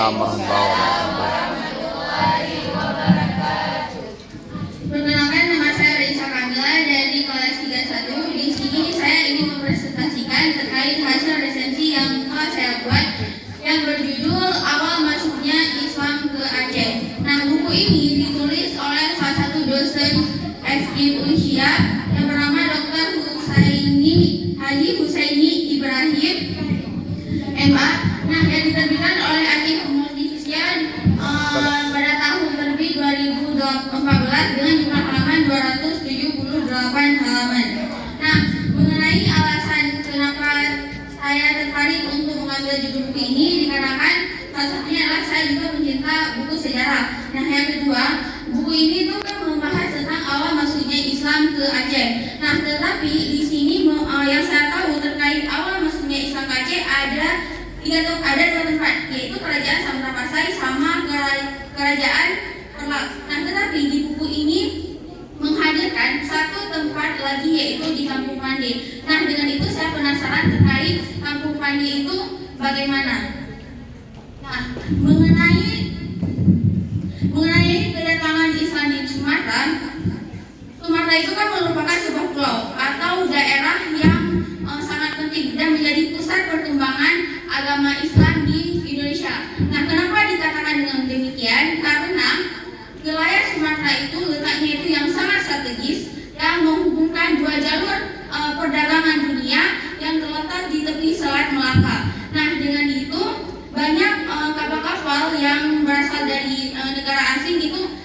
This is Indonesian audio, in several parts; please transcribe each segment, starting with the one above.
warahmatullahi wabarakatuh. Perkenalkan, nama saya Raisa Kamila dari kelas 31. Di sini saya ingin mempresentasikan terkait hasil resensi yang telah saya buat yang berjudul Awal Masuknya Islam ke Aceh. Nah, buku ini ditulis oleh salah satu dosen FI Unsia yang bernama Dr. Haji Husaini Ibrahim MA. Nah, yang diterbitkan oleh Aceh Multivisian pada tahun terbit 2014 dengan jumlah halaman 278 halaman. Nah, mengenai alasan kenapa saya tertarik untuk mengambil judul buku ini dikarenakan salah satunya adalah saya juga mencinta buku sejarah. Nah, yang kedua, buku ini tuh kan membahas tentang awal masuknya Islam ke Aceh. Nah, tetapi di sini yang saya tahu terkait awal masuknya Islam ke Aceh ada dua tempat, yaitu Kerajaan Samudra Pasai sama Kerajaan Perlak. Nah, tetapi di buku ini menghadirkan satu tempat lagi, yaitu di Kampung Pande. Nah, dengan itu saya penasaran terkait Kampung Pande itu bagaimana. Nah, mengenai kedatangan Islam di Sumatera itu kan merupakan sebuah pulau atau daerah yang sangat penting dan menjadi pusat perkembangan agama Islam di Indonesia. Nah, kenapa dikatakan dengan demikian? Karena wilayah Sumatera itu letaknya itu yang sangat strategis yang menghubungkan dua jalur perdagangan dunia yang terletak di tepi Selat Melaka. Nah, dengan itu banyak kapal-kapal yang berasal dari negara asing itu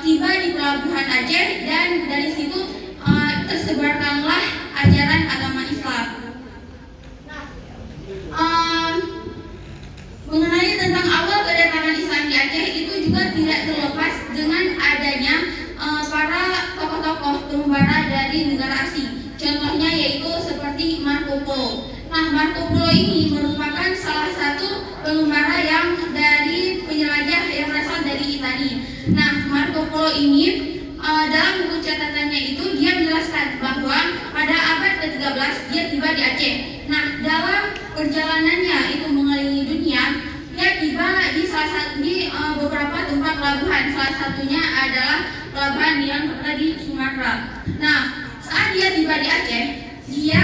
tiba di pelabuhan Aceh dan dari situ tersebarkanlah ajaran agama Islam. Mengenai tentang awal kedatangan Islam di Aceh itu juga tidak terlepas dengan adanya para tokoh-tokoh pengembara dari negara asing. Contohnya yaitu seperti Marco Polo. Nah, Marco Polo ini merupakan salah satu pengembara yang dari penjelajah yang berasal dari Italia. Nah, Marco Polo ini dalam buku catatannya itu dia menjelaskan bahwa pada abad ke-13 dia tiba di Aceh. Nah, dalam perjalanannya itu mengelilingi dunia, dia tiba di beberapa tempat pelabuhan. Salah satunya adalah pelabuhan yang berada di Sumatera. Nah, saat dia tiba di Aceh, dia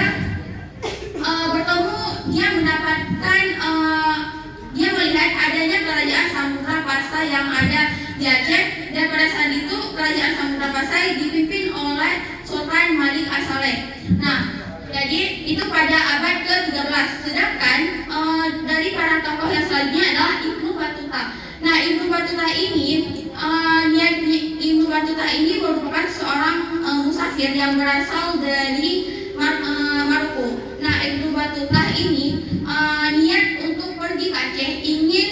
dia melihat adanya kerajaan Samudra Pasai yang ada di Aceh, dan pada saat itu kerajaan Samudra Pasai dipimpin oleh Sultan Malik As-Saleh. Nah, jadi itu pada abad ke-13. Sedangkan dari para tokoh yang selanjutnya adalah Ibnu Battuta. Nah, Ibnu Battuta ini merupakan seorang musafir yang berasal dari Maroko. Nah, Ibnu Battuta ini niat untuk pergi ke Aceh, ingin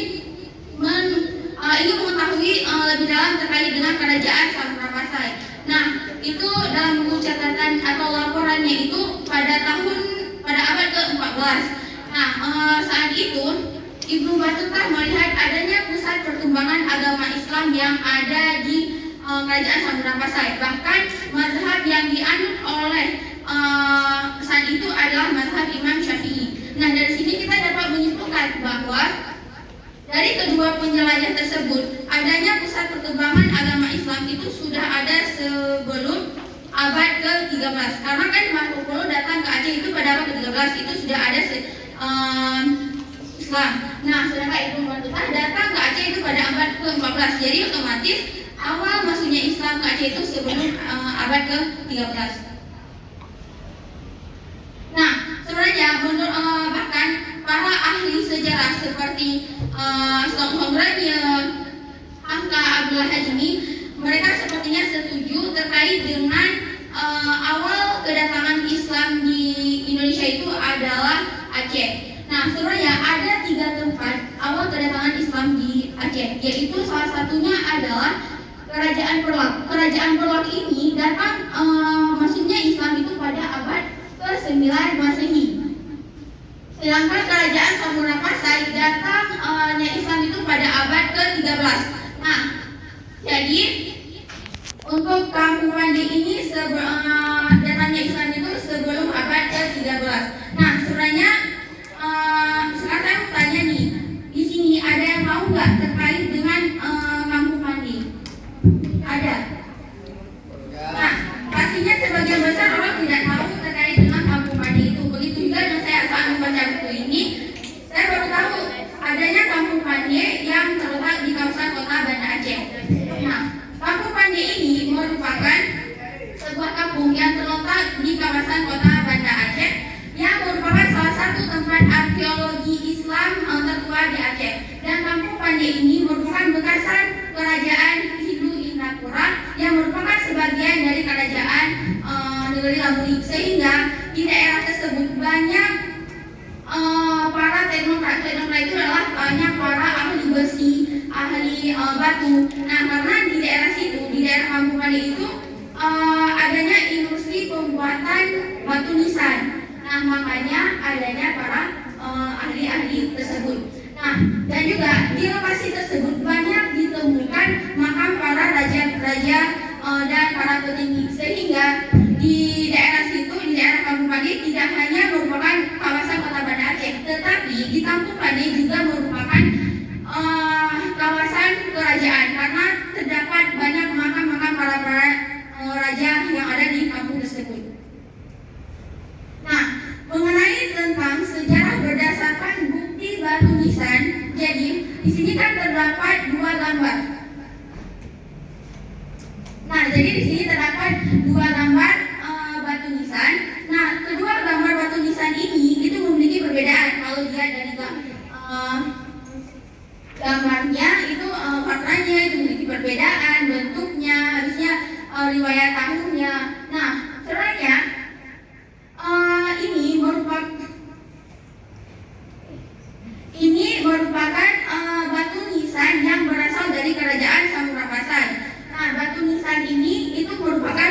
mengetahui lebih dalam terkait dengan kerajaan Samudra Pasai. Nah, itu dalam buku catatan atau laporannya itu pada abad ke-14. Nah, saat itu Ibnu Battuta melihat adanya pusat perkembangan agama Islam yang ada di kerajaan Samudra Pasai. Bahkan mazhab yang dianut oleh saat itu adalah mazhab Imam Syafi'i. Nah, dari sini kita dapat menyimpulkan bahwa dari kedua penjelajah tersebut adanya pusat perkembangan agama Islam itu sudah ada sebelum abad ke-13. Karena kan Marco Polo datang ke Aceh itu pada abad ke-13, itu sudah ada Islam. Nah, sedangkan Ibnu Battuta datang ke Aceh itu pada abad ke-14. Jadi otomatis awal masuknya Islam ke Aceh itu sebelum abad ke-13. Nah, sebenarnya bahkan para ahli sejarah seperti Stockholm Ranier, Hamka Abdullah Hajmi, mereka sepertinya setuju terkait dengan awal kedatangan Islam di Indonesia itu adalah Aceh. Nah, sebenarnya ada 3 tempat awal kedatangan Islam di Aceh, yaitu salah satunya adalah Kerajaan Perlak. Kerajaan Perlak ini datang masuknya Islam itu pada abad ke-9 Masehi. Sedangkan kerajaan Samudra Pasai datangnya Islam itu pada abad ke-13. Nah, jadi untuk Kampung Pande ini datangnya Islam itu sebelum abad ke-13. Nah, sebenarnya sekarang saya mau tanya nih, di sini ada yang kategori labunik, sehingga di daerah tersebut banyak para teknokrat itu adalah banyak para ahli besi, ahli batu. Nah, karena di daerah situ, di daerah Kampung Pade itu adanya industri pembuatan batu nisan. Nah, makanya adanya para ahli-ahli tersebut. Nah, dan juga di lokasi tersebut banyak ditemukan makam para raja-raja dan para petinggi, sehingga di daerah situ, di daerah Kampung Pade tidak hanya merupakan kawasan kota Banda Aceh, tetapi di Kampung Pade juga merupakan kawasan kerajaan karena terdapat banyak makam-makam para raja yang ada di kampung tersebut. Nah, mengenai tentang sejarah berdasarkan bukti batu nisan, jadi di sini kan terdapat dua gambar. Nah, jadi di sini terdapat dua gambar batu nisan. Nah, kedua gambar batu nisan ini itu memiliki perbedaan. Kalau dilihat dari gambarnya itu warnanya itu memiliki perbedaan, bentuknya, harusnya riwayat tahunnya. Nah, sebenarnya ini merupakan batu nisan yang berasal dari kerajaan Samurapasai. Nah, batu nisan ini itu merupakan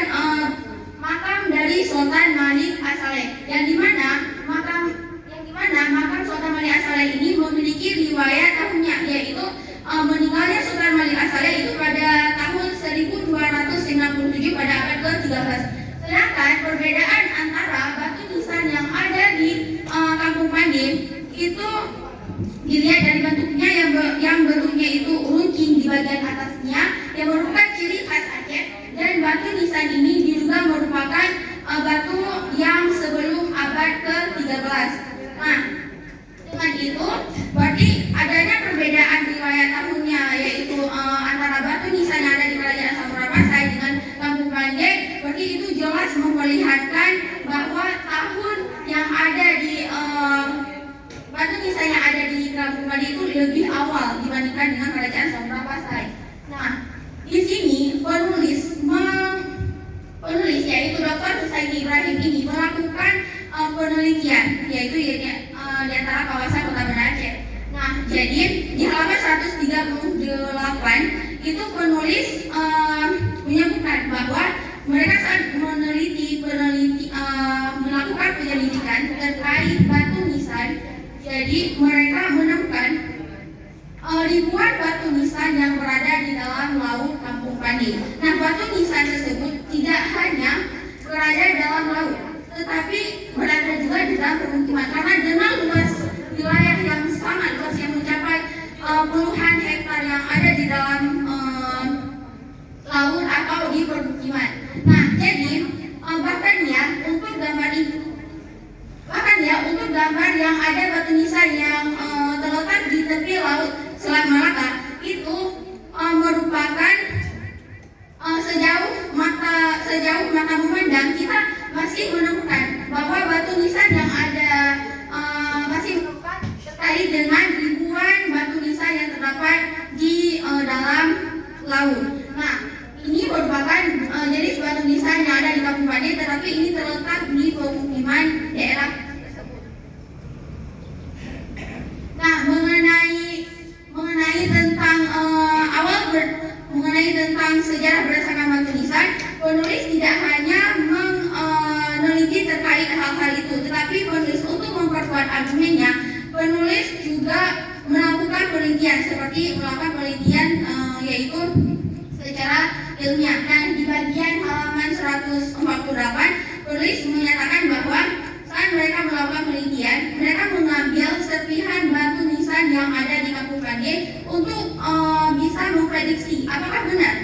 makam dari Sultan Malik As-Saleh, yang dimana makam Sultan Malik As-Saleh ini memiliki riwayat tahunnya, yaitu meninggalnya Sultan Malik As-Saleh itu pada tahun 1297 pada abad ke-13. Sedangkan perbedaan antara batu nisan yang ada di Kampung Pade itu dilihat dari bentuknya yang bentuknya itu runcing di bagian atasnya yang merupakan ciri khas Aceh, dan batu nisan ini diduga merupakan batu yang sebelum abad ke-13. Nah, dengan itu berarti adanya perbedaan riwayat tahunnya, yaitu antara batu nisan yang ada di kerajaan Samurapasai dengan Kampung Pade, berarti itu jelas memperlihatkan bahwa tahun yang ada di batu nisan yang ada di Kampung Pade itu lebih awal dibandingkan dengan kerajaan Samurapasai. Nah, di sini penulis yaitu Dr. Husaini Ibrahim ini melakukan penelitian, yaitu di antara kawasan Kota Banda Aceh. Nah, jadi di halaman 138 itu penulis menyebutkan bahwa mereka saat melakukan penyelidikan terkait batu nisan. Jadi mereka menemukan ribuan batu nisan yang berada di dalam laut Kampung Pade. Nah, batu nisan tersebut tidak hanya berada dalam laut, tetapi berada juga di dalam permukiman, karena dengan luas wilayah yang sangat luas yang mencapai puluhan hektar yang ada di dalam laut atau di permukiman. Nah, jadi bahkan ya untuk gambar yang ada batu nisan yang terletak di tepi laut Selat Malaka itu merupakan sejauh mata memandang kita masih menemukan bahwa batu nisan yang ada masih merupakan terkait dengan ribuan batu nisan yang terdapat di dalam laut. Nah, ini merupakan jenis batu nisan yang ada di Kampung Pade, tetapi ini terletak di pemukiman daerah tersebut. Nah, mengenai tentang mengenai tentang sejarah berdasarkan batu nisan, penulis tidak hanya meneliti terkait hal-hal itu, tetapi penulis untuk memperkuat argumennya, penulis juga melakukan penelitian yaitu secara ilmiah. Dan di bagian halaman 148 penulis menyatakan bahwa saat mereka melakukan penelitian, mereka mengambil serpihan batu nisan yang ada di Kampung Pade untuk bisa memprediksi apakah benar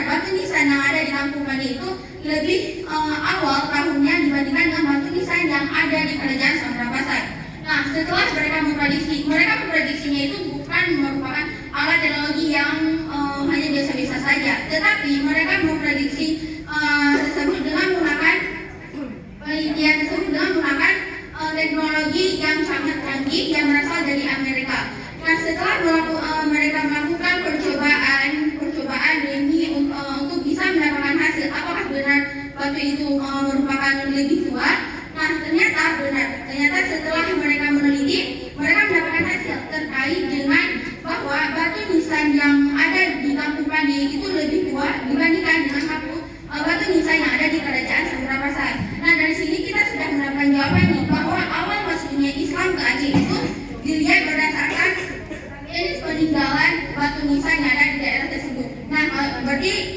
batu nisan yang ada di Kampung Pade itu lebih awal tahunnya dibandingkan dengan batu nisan yang ada di kerajaan Samurapasai. Nah, setelah mereka memprediksinya itu bukan merupakan alat teknologi yang hanya biasa-biasa saja, tetapi mereka memprediksi tersebut dengan menggunakan teknologi yang sangat canggih yang berasal dari Amerika. Nah, setelah mereka melakukan percobaan untuk bisa mendapatkan hasil apakah benar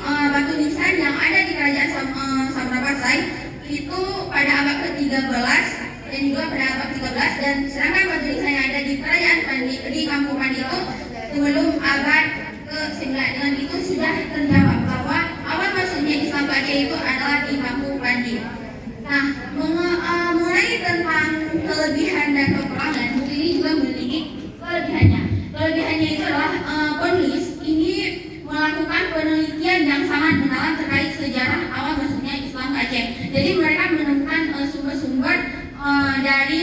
batu nisan yang ada di kerajaan Samudra Pasai itu pada abad ke-13 dan juga pada abad ke-13, dan sedangkan batu nisan yang ada di kerajaan Pandi, di Kampung Pandi itu sebelum abad ke-9. Dengan itu sudah terjawab bahwa awal masuknya Islam ke Aceh itu adalah di Kampung Pandi. Nah, mengenai tentang kelebihan dan kekurangan, buku ini juga memiliki kelebihannya. Kelebihannya itu adalah penulis ini melakukan penelitian yang sangat mendalam terkait sejarah awal masuknya Islam ke Aceh. Jadi mereka menemukan sumber-sumber dari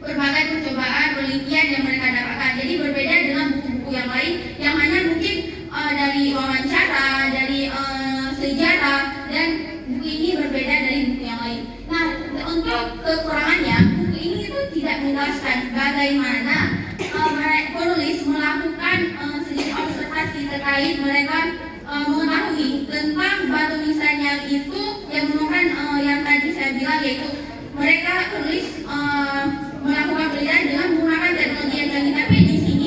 berbagai percobaan penelitian yang mereka dapatkan. Jadi berbeda dengan buku-buku yang lain yang hanya mungkin dari wawancara, dari sejarah, dan buku ini berbeda dari buku yang lain. Nah, untuk kekurangannya, buku ini itu tidak menjelaskan bagaimana penulis melakukan sedikit observasi terkait mereka mengetahui tentang batu nisan yang itu yang menemukan yang tadi saya bilang, yaitu mereka penulis melakukan penelitian dengan menggunakan teknologi yang canggih, tapi di sini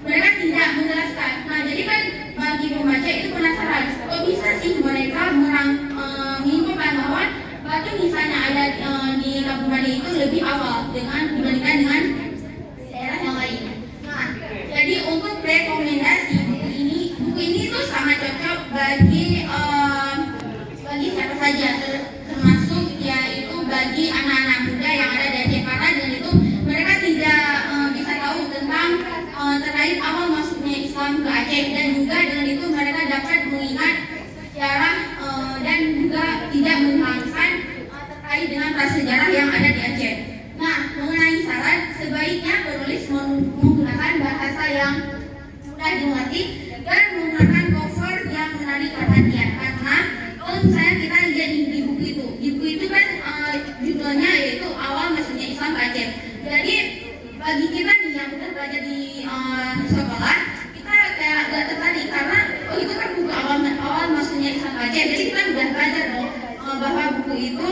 mereka tidak menjelaskan. Nah, jadi kan bagi pembaca itu penasaran, kok bisa sih mereka menyimpulkan bahwa batu nisan yang ada di Kampung Pandi itu lebih awal dibandingkan dengan daerah yang lain. Nah, jadi untuk rekomendasi buku ini itu sangat cocok bagi siapa saja, termasuk yaitu bagi anak-anak muda yang ada di Aceh, karena dengan itu mereka tidak bisa tahu tentang terkait awal masuknya Islam ke Aceh, dan juga dengan itu mereka dapat mengingat sejarah dan juga tidak menghilangkan terkait dengan prasejarah yang ada di Aceh. Nah, mengenai saran, sebaiknya penulis menggunakan bahasa yang mudah dimengerti dan menggunakan cover yang menarik perhatian, karena kalau misalnya kita lihat di buku itu kan judulnya yaitu awal masuknya Islam ke Aceh. Jadi bagi kita nih yang udah belajar di sekolah, kita kayak gak tertarik karena itu kan buku awal masuknya Islam ke Aceh. Jadi kita udah belajar bahwa buku itu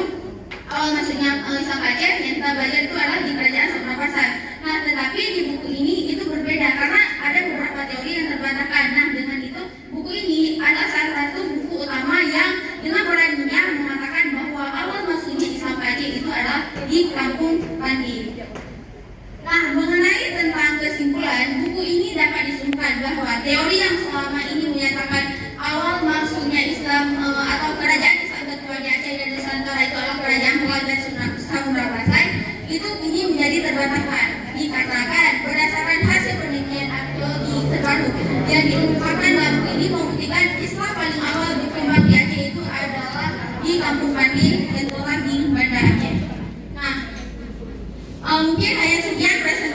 awal masuknya Islam ke Aceh yang kita belajar itu adalah di kerajaan Samudra Pasai. Nah, tetapi di buku ini itu berbeda karena ada beberapa teori yang terbantahkan. Nah, dengan itu buku ini adalah salah satu buku utama yang dengan beraninya mengatakan bahwa awal masuknya Islam ke Aceh itu adalah di Kampung Pandi. Nah, mengenai tentang kesimpulan, buku ini dapat disimpulkan bahwa teori yang selama ini menyatakan awal masuknya Islam atau kerajaan Islam ketua di Aceh dan Nusantara itu adalah kerajaan Pelajar Samudra Pasai itu ini menjadi terbantahkan. Dikatakan berdasarkan hasil penelitian arkeologi terbaru yang diungkapkan dalam buku ini membuktikan Islam paling awal berkembang di Aceh itu adalah di Kampung Pandi yang terletak di Banda Aceh. Nah, mungkin hanya sekian presentasi